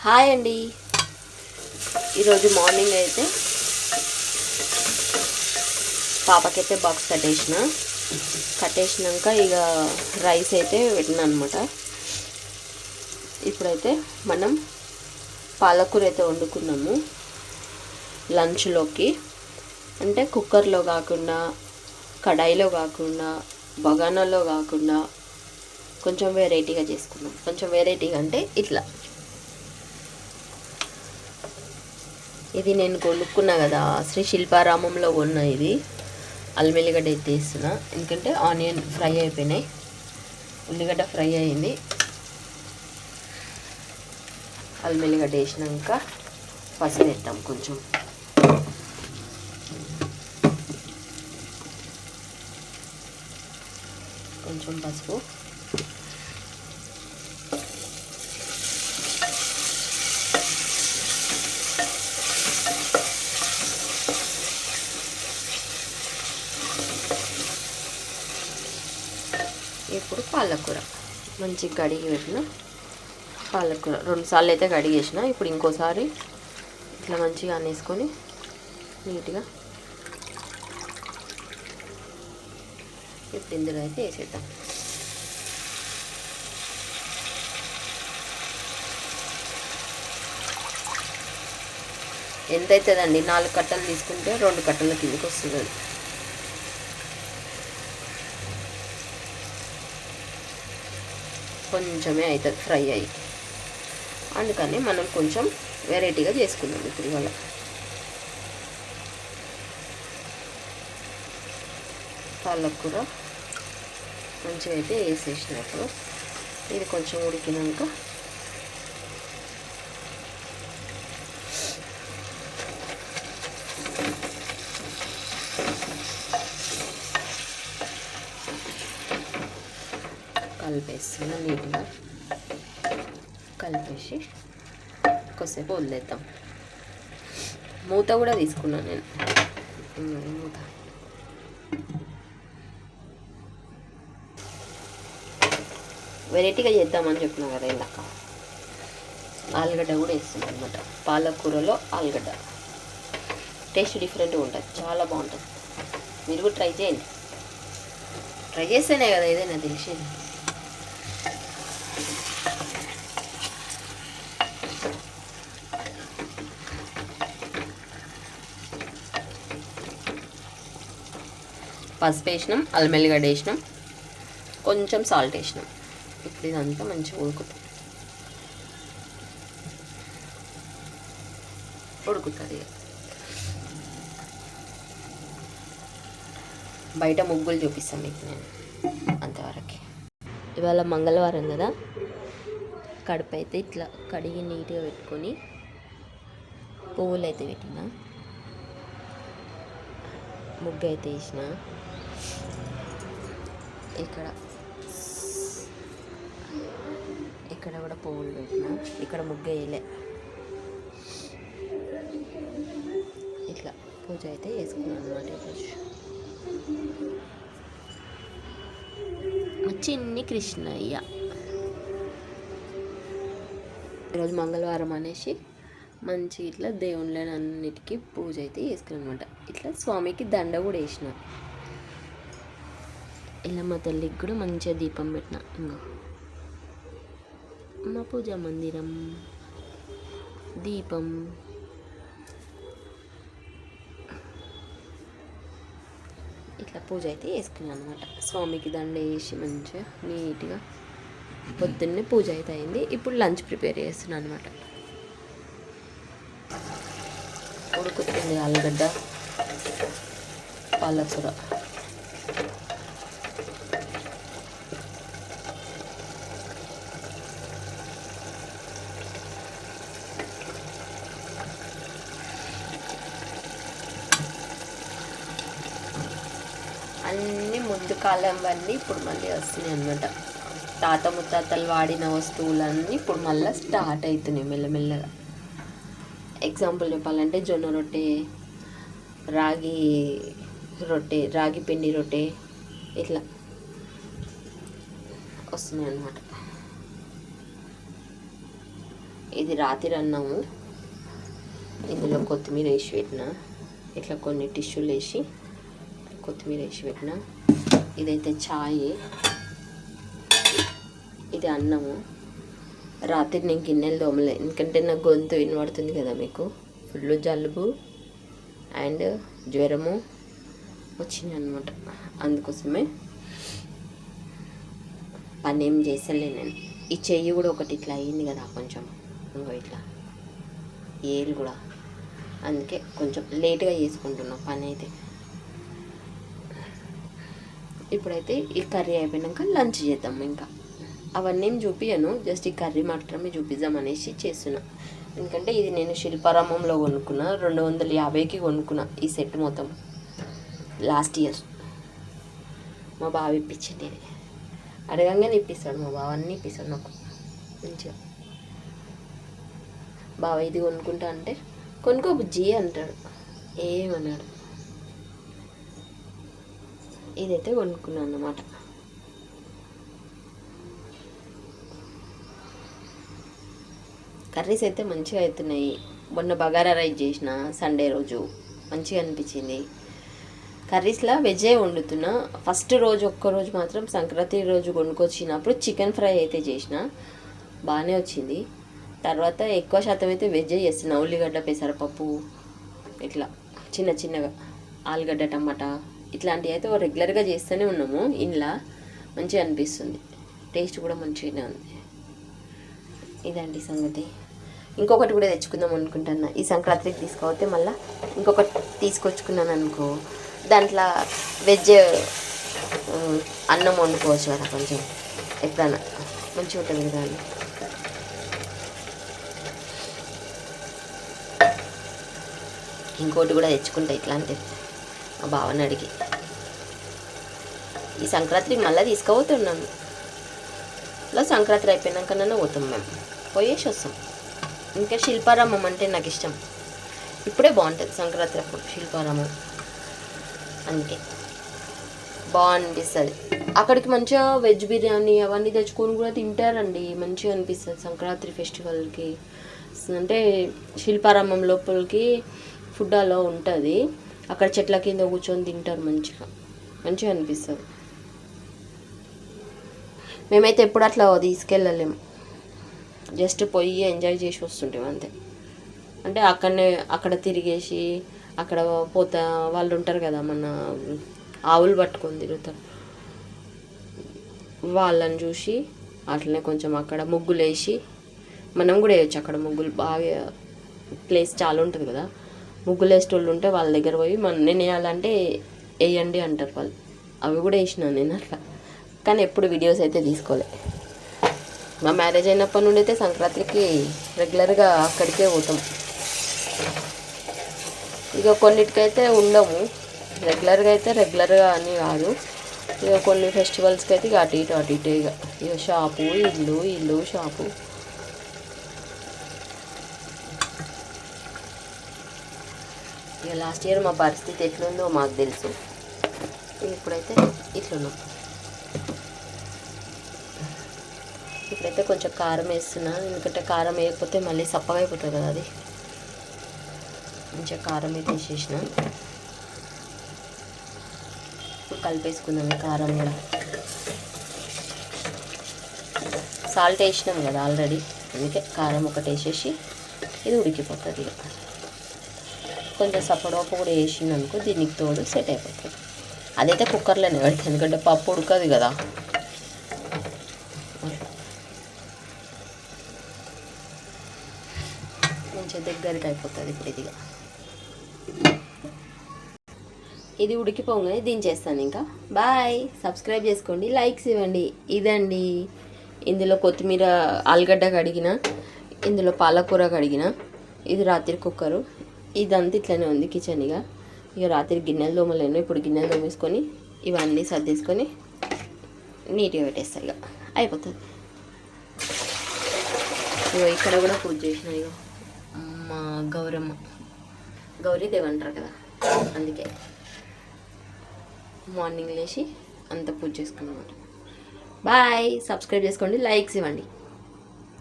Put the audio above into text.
Hi అండి. ఈరోజు morning అయితే పాపకైతే బాక్స్ కట్టేసినాక ఇక రైస్ అయితే పెట్టినా అనమాట. ఇప్పుడైతే మనం పాలకూర అయితే వండుకున్నాము లంచ్లోకి. అంటే కుక్కర్లో కాకుండా, కడాయిలో కాకుండా, బగానాలో కాకుండా కొంచెం వెరైటీగా చేసుకున్నాం. కొంచెం వెరైటీగా అంటే ఇట్లా. ఇది నేను కొనుక్కున్నా కదా, శ్రీ శిల్పారామంలో కొన్న. ఇది అల్లిగడ్డ అయితే వేస్తున్నా, ఎందుకంటే ఆనియన్ ఫ్రై అయిపోయినాయి, ఉల్లిగడ్డ ఫ్రై అయింది. అల్లిగడ్డ వేసినాక పసుపు వేద్దాం, కొంచెం పసుపు. ఇప్పుడు పాలకూర మంచిగా కడిగి పెట్టిన పాలకూర 2 సార్లు అయితే కడిగేసిన. ఇప్పుడు ఇంకోసారి ఇట్లా మంచిగా అనేసుకొని నీట్గా ఇప్పుడు ఇందులో అయితే వేసేద్దాం. ఎంత అవుతుందండి? 4 కట్టలు తీసుకుంటే 2 కట్టల కిందకి వస్తుంది. కొంచెమే అవుతుంది ఫ్రై అయ్యి, అందుకని మనం కొంచెం వెరైటీగా చేసుకుందాం. ఇప్పుడు ఇవాళ పాలకూర మంచిగా అయితే వేసేసినప్పుడు ఇది కొంచెం ఉడికినాక కలిపేస్తున్నా. నీట్గా కలిపేసి కొద్దిసేపు వదిలేద్దాం. మూత కూడా తీసుకున్నాను నేను. మూత వెరైటీగా చేద్దామని చెప్పినా కదా ఇందాక. ఆలుగడ్డ కూడా వేస్తున్నాను అనమాట. పాలకూరలో ఆలుగడ్డ టేస్ట్ డిఫరెంట్గా ఉంటుంది, చాలా బాగుంటుంది. మీరు కూడా ట్రై చేయండి. ట్రై చేస్తేనే కదా ఏదైనా తెలిసేది. పసుపు వేసినాం, అల్లిగడ్డ వేసినాం, కొంచెం సాల్ట్ వేసినాం. ఇప్పుడు ఇదంతా మంచిగా ఉడుకుతుంది. బయట ముగ్గులు చూపిస్తాను మీకు నేను అంతవరకు. ఇవాళ మంగళవారం కదా, కడుపు అయితే ఇట్లా కడిగి నీట్గా పెట్టుకొని పువ్వులు అయితే పెట్టిన, ముగ్గు అయితే వేసిన. ఇక్కడ కూడా పువ్వులు పెట్టిన, ఇక్కడ ముగ్గు వేయలే. ఇట్లా పూజ అయితే వేసుకున్నాను అనమాట. చిన్ని కృష్ణయ్య. ఈరోజు మంగళవారం అనేసి మంచి ఇట్లా దేవుళ్ళని అన్నిటికీ పూజ అయితే చేసుకున్నాను అనమాట. ఇట్లా స్వామికి దండ కూడా వేసిన. ఇలా మా తల్లికి కూడా మంచిగా దీపం పెట్టిన. ఇంకా మా పూజా మందిరం దీపం. ఇట్లా పూజ అయితే వేసుకున్నాను అనమాట. స్వామికి దండ వేసి మంచిగా నీట్గా పొద్దున్నే పూజ అయితే అయింది. ఇప్పుడు లంచ్ ప్రిపేర్ చేస్తున్నాను అనమాట. ఉడుకుతుంది ఆలుగడ్డ, పాలకూర. అన్నీ ముందు కాలంవన్నీ ఇప్పుడు మళ్ళీ వస్తున్నాయి అన్నమాట. తాత ముత్తాతలు వాడిన వస్తువులన్నీ ఇప్పుడు మళ్ళీ స్టార్ట్ అవుతున్నాయి మెల్లమెల్లగా. ఎగ్జాంపుల్ చెప్పాలంటే జొన్న రొట్టె, రాగి రొట్టె, రాగి పిండి రొట్టె, ఇట్లా వస్తున్నాయి అన్నమాట. ఇది రాత్రి అన్నాము. ఇందులో కొత్తిమీర వేసి పెట్టిన, ఇట్లా కొన్ని టిష్యూలు వేసి కొత్తిమీర వేసి పెట్టిన. ఇదైతే ఛాయ్, ఇది అన్నము. రాత్రి నేను గిన్నెలు దోమలే, ఎందుకంటే నాకు గొంతు వినబడుతుంది కదా మీకు. ఫుల్ జలుబు అండ్ జ్వరము వచ్చింది అనమాట. అందుకోసమే పని ఏం చేసలే నేను. ఈ చెయ్యి కూడా ఒకటి ఇట్లా అయ్యింది కదా కొంచెం, ఇంకో ఇట్లా ఏలు కూడా, అందుకే కొంచెం లేట్గా చేసుకుంటున్నా పని అయితే. ఇప్పుడైతే ఈ కర్రీ అయిపోయినాక లంచ్ చేద్దాం. ఇంకా అవన్నీ ఏం చూపించను, జస్ట్ ఈ కర్రీ మాత్రమే చూపిద్దాం అనేసి చేస్తున్నా. ఎందుకంటే ఇది నేను శిల్పారామంలో కొనుక్కున్నా, 250కి కొనుక్కున్నా ఈ సెట్ మొత్తం లాస్ట్ ఇయర్. మా బావ ఇప్పించింది, అడగంగానే ఇప్పిస్తాడు మా బావ, అన్నీ ఇప్పిస్తాడు నాకు మంచిగా. బావ ఇది కొనుక్కుంటా అంటే కొనుక్కో బుజ్జి అంటాడు, ఏమన్నాడు. ఇదైతే కొనుక్కున్నాను అన్నమాట. కర్రీస్ అయితే మంచిగా అవుతున్నాయి. మొన్న బగారా రైస్ చేసిన సండే రోజు, మంచిగా అనిపించింది. కర్రీస్లో వెజ్జే వండుతున్నా. ఫస్ట్ రోజు ఒక్కరోజు మాత్రం సంక్రాంతి రోజు కొనుక్కొచ్చినప్పుడు చికెన్ ఫ్రై అయితే చేసిన, బాగానే వచ్చింది. తర్వాత ఎక్కువ శాతం అయితే వెజ్జే చేస్తున్నా. ఉల్లిగడ్డ, పెసరపప్పు, ఇట్లా చిన్న చిన్నగా ఆలుగడ్డ, టమాటా ఇట్లాంటివి అయితే రెగ్యులర్గా చేస్తూనే ఉన్నాము ఇంట్లో. మంచిగా అనిపిస్తుంది, టేస్ట్ కూడా మంచిగానే ఉంది. ఇదండి సంగతి. ఇంకొకటి కూడా తెచ్చుకుందాం అనుకుంటున్నా ఈ సంక్రాంతికి. తీసుకోకపోతే మళ్ళీ ఇంకొకటి తీసుకొచ్చుకున్నాను అనుకో, దాంట్లో వెజ్ అన్నం వండుకోవచ్చు కదా, కొంచెం ఎప్పుడన్నా మంచిగా ఉంటుంది కదా అని. ఇంకోటి కూడా తెచ్చుకుంటా ఇట్లాంటివి మా బావని అడిగి. ఈ సంక్రాంతికి మళ్ళీ తీసుకుపోతున్నాను. ఇలా సంక్రాంతి అయిపోయినాకనే పోతాం మేము, పోయేసి వస్తాం. ఇంకా శిల్పారామం అంటే నాకు ఇష్టం, ఇప్పుడే బాగుంటుంది సంక్రాంతి అప్పుడు శిల్పారామం, అందుకే బాగుంటుంది. అక్కడికి మంచిగా వెజ్ బిర్యానీ అవన్నీ తెచ్చుకొని కూడా తింటారండి, మంచిగా అనిపిస్తుంది సంక్రాంతి ఫెస్టివల్కి. అంటే శిల్పారామం లోపలికి ఫుడ్ అలా ఉంటుంది, అక్కడ చెట్ల కింద కూర్చొని తింటారు, మంచిగా మంచిగా అనిపిస్తుంది. మేమైతే ఎప్పుడు అట్లా తీసుకెళ్ళలేము, జస్ట్ పోయి ఎంజాయ్ చేసి వస్తుంటాం అంతే. అంటే అక్కడ తిరిగేసి, అక్కడ పోతా వాళ్ళు ఉంటారు కదా, మన ఆవులు పట్టుకొని తిరుగుతారు, వాళ్ళని చూసి అట్లనే కొంచెం అక్కడ ముగ్గులు వేసి, మనం కూడా వేయచ్చు అక్కడ ముగ్గులు. బాగా ప్లేస్ చాలా ఉంటుంది కదా, ముగ్గులు వేసేటోళ్ళు ఉంటే వాళ్ళ దగ్గర పోయి నేను వేయాలంటే వేయండి అంటారు వాళ్ళు. అవి కూడా వేసినాను నేను అట్లా, కానీ ఎప్పుడు వీడియోస్ అయితే తీసుకోలే. మా మ్యారేజ్ అయినప్పటి నుండి అయితే సంక్రాంతికి రెగ్యులర్గా అక్కడికే పోతాం. ఇక కొన్నిటికైతే ఉండము, రెగ్యులర్గా అని కాదు. ఇక కొన్ని ఫెస్టివల్స్కి అయితే ఇక అటు ఇటు ఇక షాపు ఇల్లు షాపు. ఇక లాస్ట్ ఇయర్ మా పరిస్థితి ఎట్లుందో మాకు తెలుసు, ఇప్పుడైతే ఇట్లున్నాం. ఇప్పుడైతే కొంచెం కారం వేస్తున్నా, ఎందుకంటే కారం వేయకపోతే మళ్ళీ సప్పగా అయిపోతుంది కదా అది. మంచిగా కారం అయితే వేసేసిన, ఇప్పుడు కలిపేసుకుందాం కారం కూడా. సాల్ట్ వేసినాం కదా ఆల్రెడీ, అందుకే కారం ఒకటి వేసేసి ఇది ఉడికిపోతుంది. ఇక కొంచెం సప్పడోపు కూడా వేసింది అనుకో, దీనికి తోడు సెట్ అయిపోతుంది. అదైతే కుక్కర్లోనే పెడతాను, ఎందుకంటే పప్పు ఉడకదు కదా. మంచిగా దగ్గరికి అయిపోతుంది ఇప్పుడు. ఇది ఉడికిపోగానే దించేస్తాను. ఇంకా బాయ్, సబ్స్క్రైబ్ చేసుకోండి, లైక్స్ ఇవ్వండి. ఇదండి, ఇందులో కొత్తిమీర, ఆలుగడ్డ కడిగిన, ఇందులో పాలకూర కడిగిన. ఇది రాత్రి కుక్కరు, ఇదంతా ఇట్లనే ఉంది కిచెన్. ఇక రాత్రి గిన్నెలు దోమలేను, ఇప్పుడు గిన్నెలు దోమేసుకొని ఇవన్నీ సర్దేసుకొని నీట్గా పెట్టేస్తాయి. ఇక అయిపోతుంది. ఇక ఇక్కడ కూడా పూజ చేసిన. ఇక మా గౌరమ్మ, గౌరీదేవి అంటారు కదా, అందుకే మార్నింగ్ లేచి అంతా పూజ చేసుకున్నాం. బాయ్, సబ్స్క్రైబ్ చేసుకోండి, లైక్స్ ఇవ్వండి.